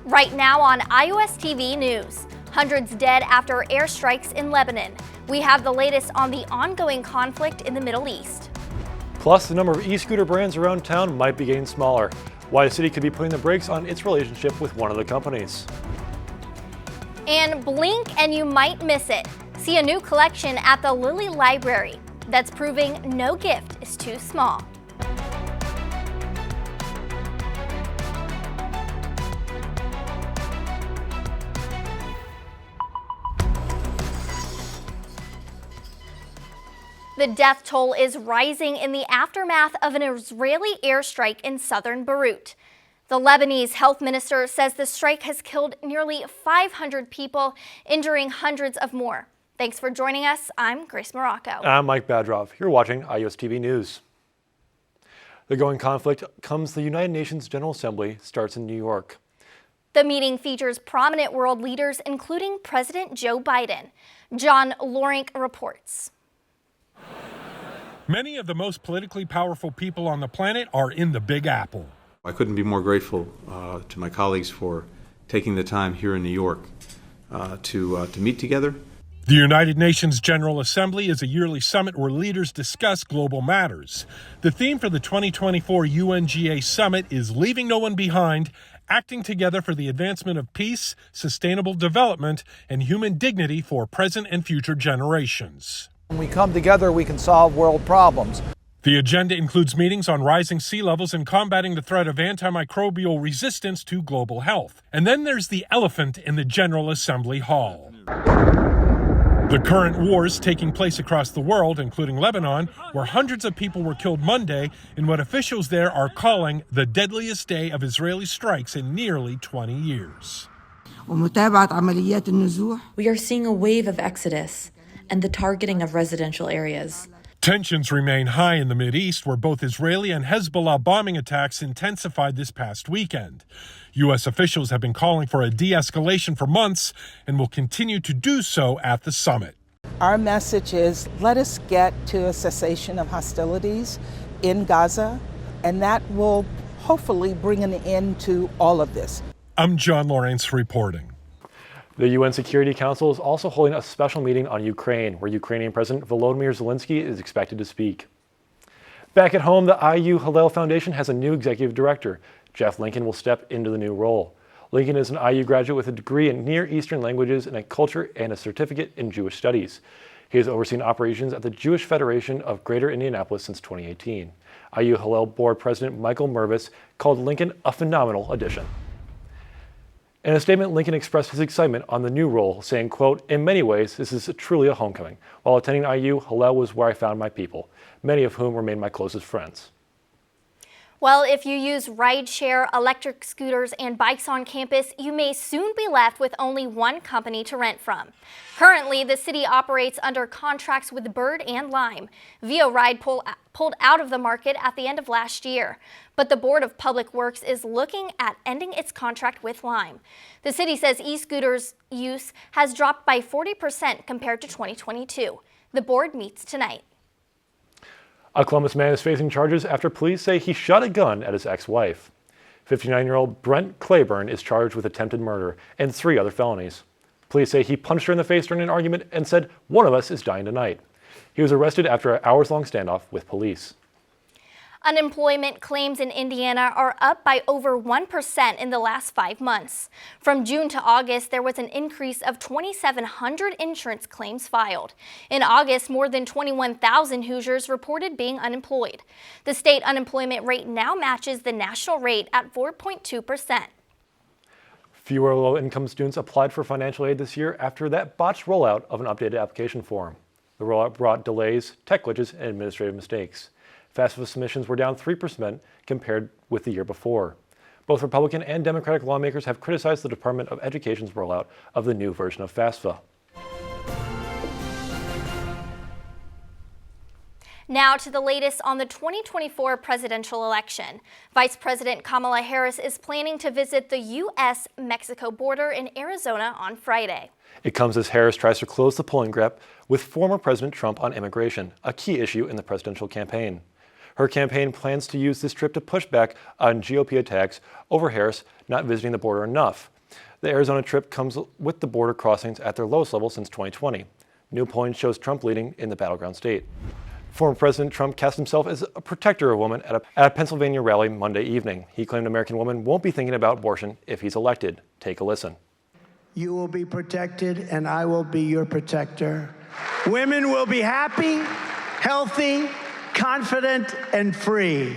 Right now on IUSTV News, hundreds dead after airstrikes in Lebanon. We have the latest on the ongoing conflict in the Middle East. Plus, the number of e-scooter brands around town might be getting smaller. Why the city could be putting the brakes on its relationship with one of the companies. And blink and you might miss it. See a new collection at the Lilly Library that's proving no gift is too small. The death toll is rising in the aftermath of an Israeli airstrike in southern Beirut. The Lebanese health minister says the strike has killed nearly 500 people, injuring hundreds of more. Thanks for joining us. I'm Grace Morocco. I'm Mike Badrov. You're watching IUSTV News. The growing conflict comes the United Nations General Assembly starts in New York. The meeting features prominent world leaders, including President Joe Biden. John Lorenk reports. Many of the most politically powerful people on the planet are in the Big Apple. I couldn't be more grateful to my colleagues for taking the time here in New York to meet together. The United Nations General Assembly is a yearly summit where leaders discuss global matters. The theme for the 2024 UNGA Summit is Leaving No One Behind, acting together for the advancement of peace, sustainable development, and human dignity for present and future generations. When we come together, we can solve world problems. The agenda includes meetings on rising sea levels and combating the threat of antimicrobial resistance to global health. And then there's the elephant in the General Assembly Hall. The current wars taking place across the world, including Lebanon, where hundreds of people were killed Monday in what officials there are calling the deadliest day of Israeli strikes in nearly 20 years. We are seeing a wave of exodus and the targeting of residential areas. Tensions remain high in the Mideast, where both Israeli and Hezbollah bombing attacks intensified this past weekend. U.S. officials have been calling for a de-escalation for months and will continue to do so at the summit. Our message is, let us get to a cessation of hostilities in Gaza, and that will hopefully bring an end to all of this. I'm John Lawrence reporting. The UN Security Council is also holding a special meeting on Ukraine, where Ukrainian President Volodymyr Zelensky is expected to speak. Back at home, the IU Hillel Foundation has a new executive director. Jeff Lincoln will step into the new role. Lincoln is an IU graduate with a degree in Near Eastern languages and a culture and a certificate in Jewish studies. He has overseen operations at the Jewish Federation of Greater Indianapolis since 2018. IU Hillel Board President Michael Mervis called Lincoln a phenomenal addition. In a statement, Lincoln expressed his excitement on the new role, saying, quote, "In many ways, this is truly a homecoming. While attending IU, Hillel was where I found my people, many of whom remain my closest friends." Well, if you use rideshare, electric scooters, and bikes on campus, you may soon be left with only one company to rent from. Currently, the city operates under contracts with Bird and Lime. VioRide pulled out of the market at the end of last year, but the Board of Public Works is looking at ending its contract with Lime. The city says e-scooters use has dropped by 40% compared to 2022. The board meets tonight. A Columbus man is facing charges after police say he shot a gun at his ex-wife. 59-year-old Brent Claiborne is charged with attempted murder and 3 other felonies. Police say he punched her in the face during an argument and said, "One of us is dying tonight." He was arrested after an hours-long standoff with police. Unemployment claims in Indiana are up by over 1% in the last 5 months. From June to August, there was an increase of 2,700 insurance claims filed. In August, more than 21,000 Hoosiers reported being unemployed. The state unemployment rate now matches the national rate at 4.2%. Fewer low-income students applied for financial aid this year after that botched rollout of an updated application form. The rollout brought delays, tech glitches, and administrative mistakes. FAFSA submissions were down 3% compared with the year before. Both Republican and Democratic lawmakers have criticized the Department of Education's rollout of the new version of FAFSA. Now to the latest on the 2024 presidential election. Vice President Kamala Harris is planning to visit the U.S.-Mexico border in Arizona on Friday. It comes as Harris tries to close the polling gap with former President Trump on immigration, a key issue in the presidential campaign. Her campaign plans to use this trip to push back on GOP attacks over Harris not visiting the border enough. The Arizona trip comes with the border crossings at their lowest level since 2020. New polling shows Trump leading in the battleground state. Former President Trump cast himself as a protector of women at a Pennsylvania rally Monday evening. He claimed American women won't be thinking about abortion if he's elected. Take a listen. You will be protected, and I will be your protector. Women will be happy, healthy, confident, and free.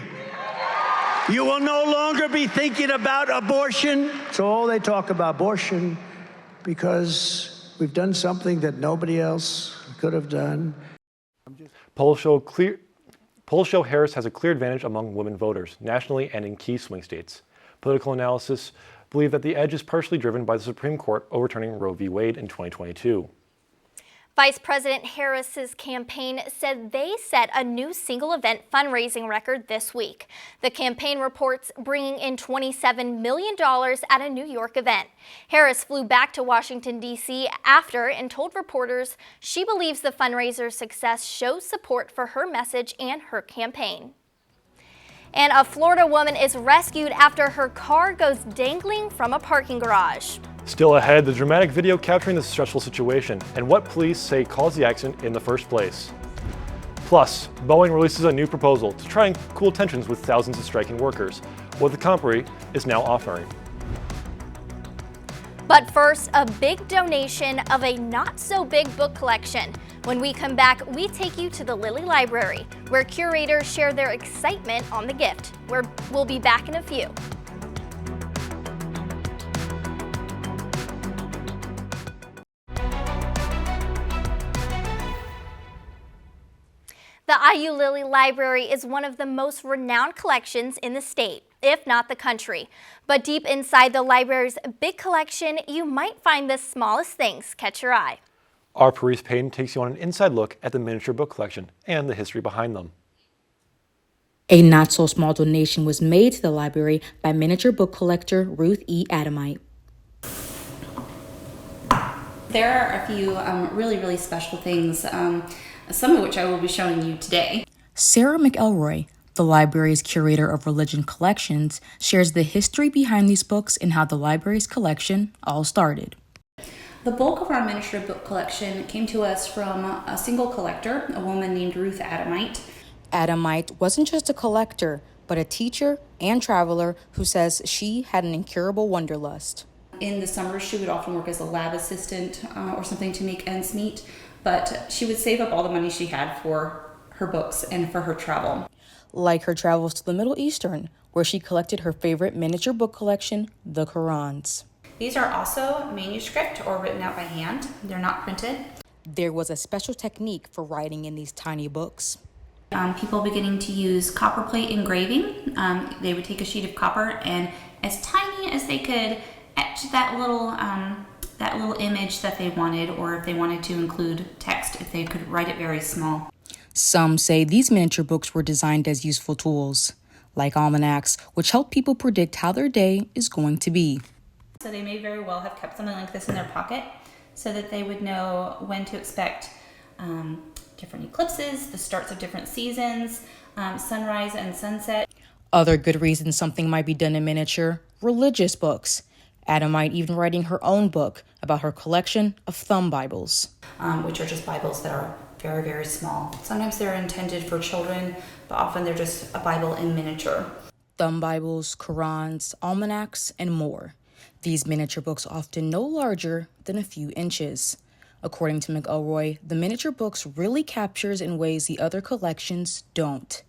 You will no longer be thinking about abortion. So all they talk about abortion because we've done something that nobody else could have done. Polls show Harris has a clear advantage among women voters, nationally and in key swing states. Political analysts believe that the edge is partially driven by the Supreme Court overturning Roe v. Wade in 2022. Vice President Harris's campaign said they set a new single event fundraising record this week. The campaign reports bringing in $27 million at a New York event. Harris flew back to Washington, D.C. after and told reporters she believes the fundraiser's success shows support for her message and her campaign. And a Florida woman is rescued after her car goes dangling from a parking garage. Still ahead, the dramatic video capturing the stressful situation and what police say caused the accident in the first place. Plus, Boeing releases a new proposal to try and cool tensions with thousands of striking workers, what the company is now offering. But first, a big donation of a not-so-big book collection. When we come back, we take you to the Lilly Library, where curators share their excitement on the gift. We'll be back in a few. The IU Lilly Library is one of the most renowned collections in the state, if not the country. But deep inside the library's big collection, you might find the smallest things catch your eye. Our Paris Payne takes you on an inside look at the miniature book collection and the history behind them. A not-so-small donation was made to the library by miniature book collector Ruth E. Adamite. There are a few really special things, some of which I will be showing you today. Sarah McElroy, the library's curator of religion collections, shares the history behind these books and how the library's collection all started. The bulk of our miniature book collection came to us from a single collector, a woman named Ruth Adamite. Adamite wasn't just a collector, but a teacher and traveler who says she had an incurable wanderlust. In the summer, she would often work as a lab assistant or something to make ends meet, but she would save up all the money she had for her books and for her travel. Like her travels to the Middle Eastern, where she collected her favorite miniature book collection, the Qurans. These are also manuscript or written out by hand. They're not printed. There was a special technique for writing in these tiny books. People beginning to use copperplate engraving. They would take a sheet of copper and as tiny as they could etch that little image that they wanted, or if they wanted to include text, if they could write it very small. Some say these miniature books were designed as useful tools, like almanacs, which help people predict how their day is going to be. So they may very well have kept something like this in their pocket so that they would know when to expect different eclipses, the starts of different seasons, sunrise and sunset. Other good reasons something might be done in miniature: religious books. Adamite even writing her own book about her collection of thumb Bibles. Which are just Bibles that are very small. Sometimes they're intended for children, but often they're just a Bible in miniature. Thumb Bibles, Qurans, almanacs, and more. These miniature books are often no larger than a few inches. According to McElroy, the miniature books really captures in ways the other collections don't.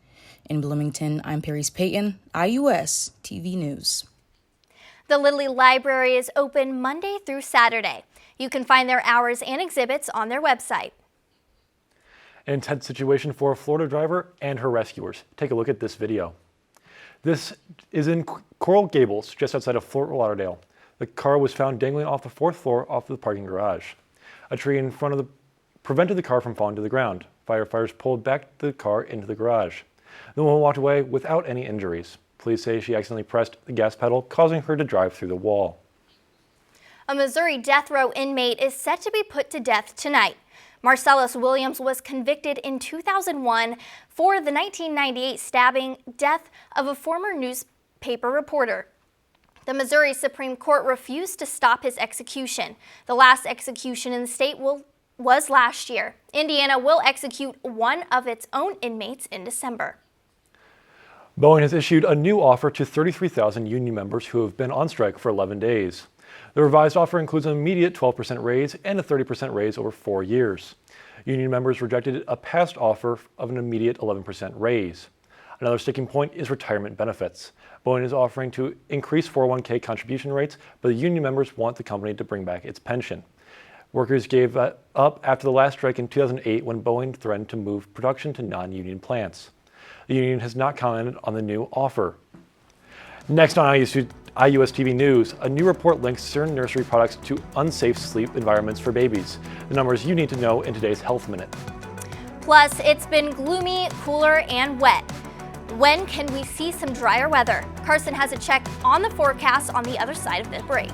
In Bloomington, I'm Paris Payton, IUSTV News. The Lilly Library is open Monday through Saturday. You can find their hours and exhibits on their website. An intense situation for a Florida driver and her rescuers. Take a look at this video. This is in Coral Gables, just outside of Fort Lauderdale. The car was found dangling off the fourth floor off the parking garage. A tree in front of the prevented the car from falling to the ground. Firefighters pulled back the car into the garage. The woman walked away without any injuries. Police say she accidentally pressed the gas pedal, causing her to drive through the wall. A Missouri death row inmate is set to be put to death tonight. Marcellus Williams was convicted in 2001 for the 1998 stabbing death of a former newspaper reporter. The Missouri Supreme Court refused to stop his execution. The last execution in the state was last year. Indiana will execute one of its own inmates in December. Boeing has issued a new offer to 33,000 union members who have been on strike for 11 days. The revised offer includes an immediate 12% raise and a 30% raise over 4 years. Union members rejected a past offer of an immediate 11% raise. Another sticking point is retirement benefits. Boeing is offering to increase 401k contribution rates, but the union members want the company to bring back its pension. Workers gave up after the last strike in 2008 when Boeing threatened to move production to non-union plants. The union has not commented on the new offer. Next on IUSTV News, a new report links certain nursery products to unsafe sleep environments for babies. The numbers you need to know in today's Health Minute. Plus, it's been gloomy, cooler, and wet. When can we see some drier weather? Carson has a check on the forecast on the other side of the break.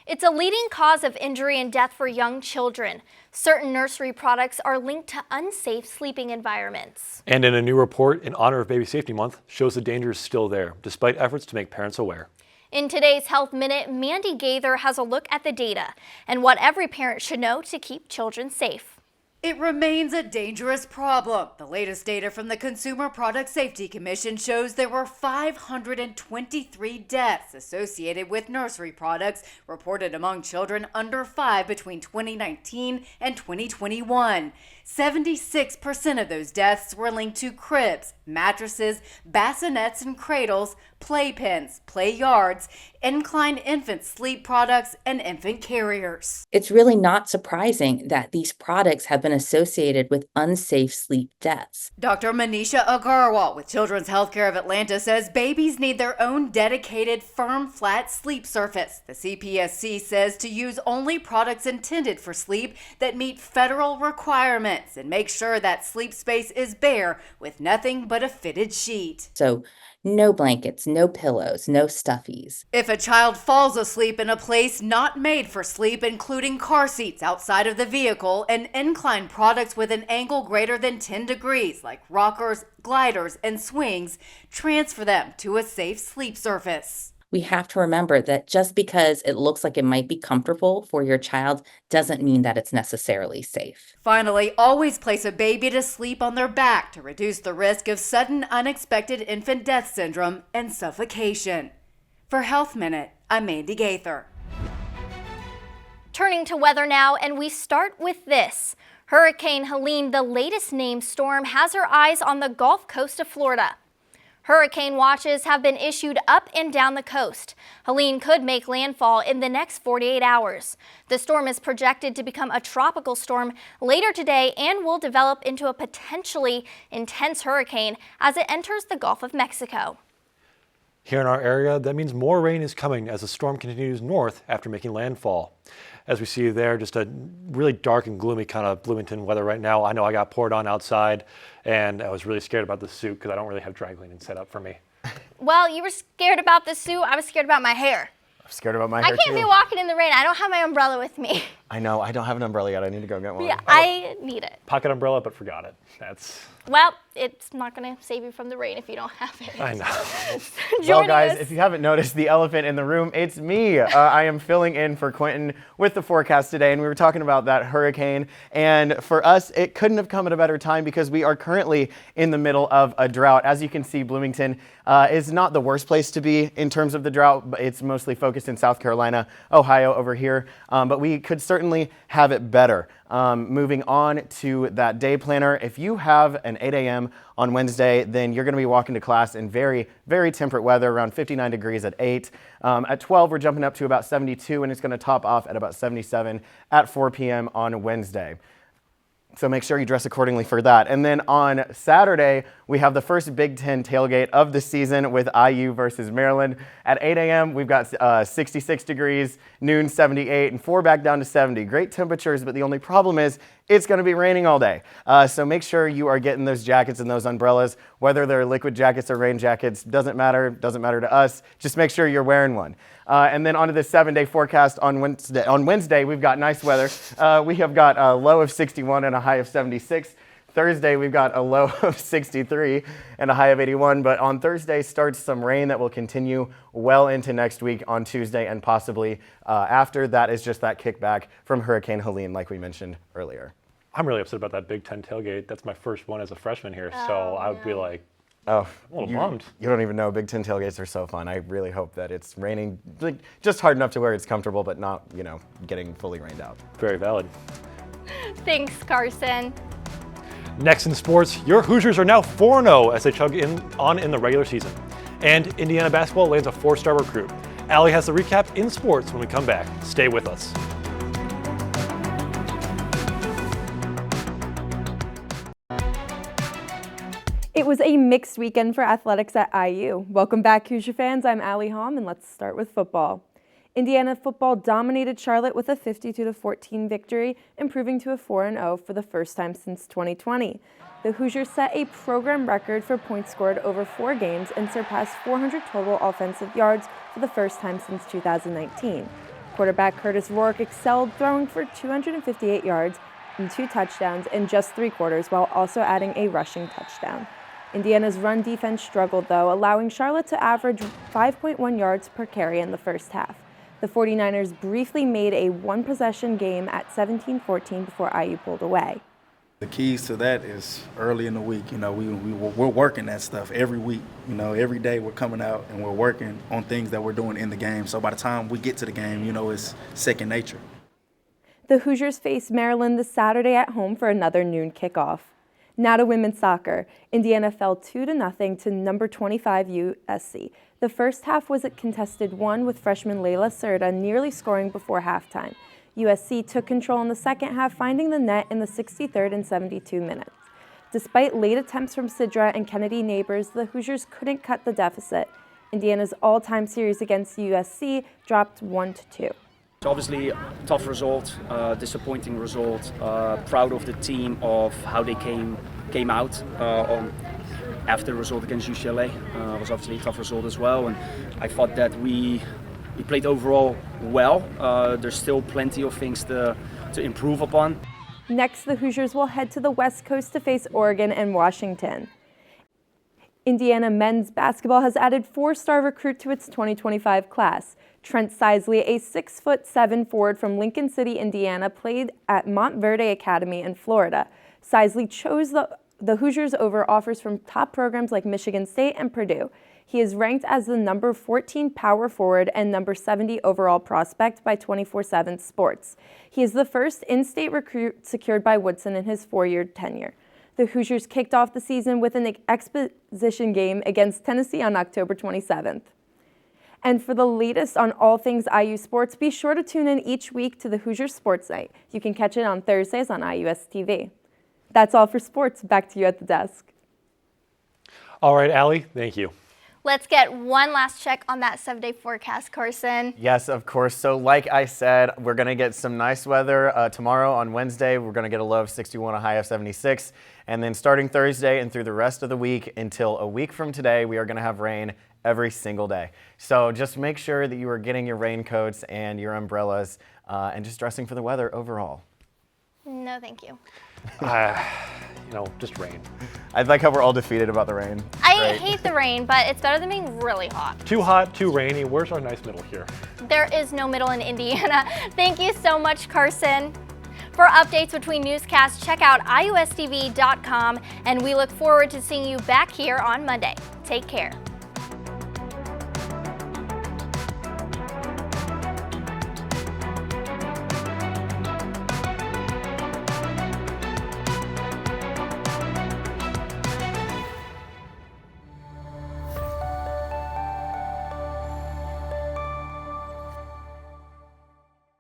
It's a leading cause of injury and death for young children. Certain nursery products are linked to unsafe sleeping environments. And in a new report in honor of Baby Safety Month, shows the danger is still there, despite efforts to make parents aware. In today's Health Minute, Mandy Gaither has a look at the data and what every parent should know to keep children safe. It remains a dangerous problem. The latest data from the Consumer Product Safety Commission shows there were 523 deaths associated with nursery products reported among children under 5 between 2019 and 2021. 76% of those deaths were linked to cribs, mattresses, bassinets and cradles, playpens, play yards, incline infant sleep products, and infant carriers. It's really not surprising that these products have been associated with unsafe sleep deaths. Dr. Manisha Agarwal with Children's Healthcare of Atlanta says babies need their own dedicated, firm, flat sleep surface. The CPSC says to use only products intended for sleep that meet federal requirements and make sure that sleep space is bare with nothing but a fitted sheet. So no blankets, no pillows, no stuffies. If a child falls asleep in a place not made for sleep, including car seats outside of the vehicle and incline products with an angle greater than 10 degrees, like rockers, gliders, and swings, transfer them to a safe sleep surface. We have to remember that just because it looks like it might be comfortable for your child doesn't mean that it's necessarily safe. Finally, always place a baby to sleep on their back to reduce the risk of sudden unexpected infant death syndrome and suffocation. For Health Minute, I'm Mandy Gaither. Turning to weather now, and we start with this. Hurricane Helene, the latest named storm, has her eyes on the Gulf Coast of Florida. Hurricane watches have been issued up and down the coast. Helene could make landfall in the next 48 hours. The storm is projected to become a tropical storm later today and will develop into a potentially intense hurricane as it enters the Gulf of Mexico. Here in our area, that means more rain is coming as the storm continues north after making landfall. As we see there, just a really dark and gloomy kind of Bloomington weather right now. I know I got poured on outside, and I was really scared about the suit because I don't really have dry cleaning set up for me. Well, you were scared about the suit. I was scared about my hair. I'm scared about my hair, I can't be walking in the rain. I don't have my umbrella with me. I know. I don't have an umbrella yet. I need to go get one. Yeah, I need it. Pocket umbrella, but forgot it. Well, it's not going to save you from the rain if you don't have it. I know. Well, guys, if you haven't noticed the elephant in the room, it's me. I am filling in for Quentin with the forecast today, and we were talking about that hurricane. And for us, it couldn't have come at a better time because we are currently in the middle of a drought. As you can see, Bloomington is not the worst place to be in terms of the drought, but it's mostly focused in South Carolina, Ohio over here. But we could certainly have it better. Moving on to that day planner, if you have an 8 a.m. on Wednesday, then you're going to be walking to class in very, very temperate weather, around 59 degrees at 8. At 12, we're jumping up to about 72, and it's going to top off at about 77 at 4 p.m. on Wednesday. So make sure you dress accordingly for that. And then on Saturday, we have the first Big Ten tailgate of the season with IU versus Maryland. At 8 a.m., we've got 66 degrees, noon 78, and 4 back down to 70. Great temperatures, but the only problem is it's going to be raining all day. So make sure you are getting those jackets and those umbrellas, whether they're liquid jackets or rain jackets, doesn't matter to us. Just make sure you're wearing one. And then onto the 7-day forecast on Wednesday. On Wednesday, we've got nice weather. We have got a low of 61 and a high of 76. Thursday, we've got a low of 63 and a high of 81. But on Thursday starts some rain that will continue well into next week on Tuesday and possibly after. That is just that kickback from Hurricane Helene, like we mentioned earlier. I'm really upset about that Big Ten tailgate. That's my first one as a freshman here, so I would be like, oh, a little bummed. You don't even know. Big Ten tailgates are so fun. I really hope that it's raining just hard enough to where it's comfortable, but not, getting fully rained out. Very valid. Thanks, Carson. Next in sports, your Hoosiers are now 4-0 as they chug on in the regular season. And Indiana basketball lands a 4-star recruit. Allie has the recap in sports when we come back. Stay with us. It was a mixed weekend for athletics at IU. Welcome back, Hoosier fans. I'm Allie Hom, and let's start with football. Indiana football dominated Charlotte with a 52-14 victory, improving to a 4-0 for the first time since 2020. The Hoosiers set a program record for points scored over 4 games and surpassed 400 total offensive yards for the first time since 2019. Quarterback Curtis Rourke excelled, throwing for 258 yards and 2 touchdowns in just 3 quarters, while also adding a rushing touchdown. Indiana's run defense struggled, though, allowing Charlotte to average 5.1 yards per carry in the first half. The 49ers briefly made a one-possession game at 17-14 before IU pulled away. The keys to that is early in the week. We're working that stuff every week. Every day we're coming out and we're working on things that we're doing in the game. So by the time we get to the game, it's second nature. The Hoosiers face Maryland this Saturday at home for another noon kickoff. Now to women's soccer. Indiana fell 2-0 to number 25 USC. The first half was a contested one, with freshman Layla Serta nearly scoring before halftime. USC took control in the second half, finding the net in the 63rd and 72 minutes. Despite late attempts from Sidra and Kennedy Neighbors, the Hoosiers couldn't cut the deficit. Indiana's all-time series against USC dropped 1-2. It's obviously a tough result, disappointing result. Proud of the team of how they came out after the result against UCLA. It was obviously a tough result as well, and I thought that we played overall well. There's still plenty of things to improve upon. Next, the Hoosiers will head to the West Coast to face Oregon and Washington. Indiana men's basketball has added 4-star recruit to its 2025 class. Trent Sisley, a 6'7" forward from Lincoln City, Indiana, played at Montverde Academy in Florida. Sisley chose the Hoosiers over offers from top programs like Michigan State and Purdue. He is ranked as the number 14 power forward and number 70 overall prospect by 24/7 Sports. He is the first in-state recruit secured by Woodson in his 4-year tenure. The Hoosiers kicked off the season with an exposition game against Tennessee on October 27th. And for the latest on all things IU sports, be sure to tune in each week to the Hoosier Sports Night. You can catch it on Thursdays on IUSTV. That's all for sports. Back to you at the desk. All right, Allie, thank you. Let's get one last check on that 7-day forecast, Carson. Yes, of course. So like I said, we're going to get some nice weather tomorrow on Wednesday. We're going to get a low of 61, a high of 76. And then starting Thursday and through the rest of the week until a week from today, we are going to have rain every single day. So just make sure that you are getting your raincoats and your umbrellas and just dressing for the weather overall. No, thank you. Just rain. I like how we're all defeated about the rain. I hate the rain, but it's better than being really hot. Too hot, too rainy. Where's our nice middle here? There is no middle in Indiana. Thank you so much, Carson. For updates between newscasts, check out IUSTV.com, and we look forward to seeing you back here on Monday. Take care.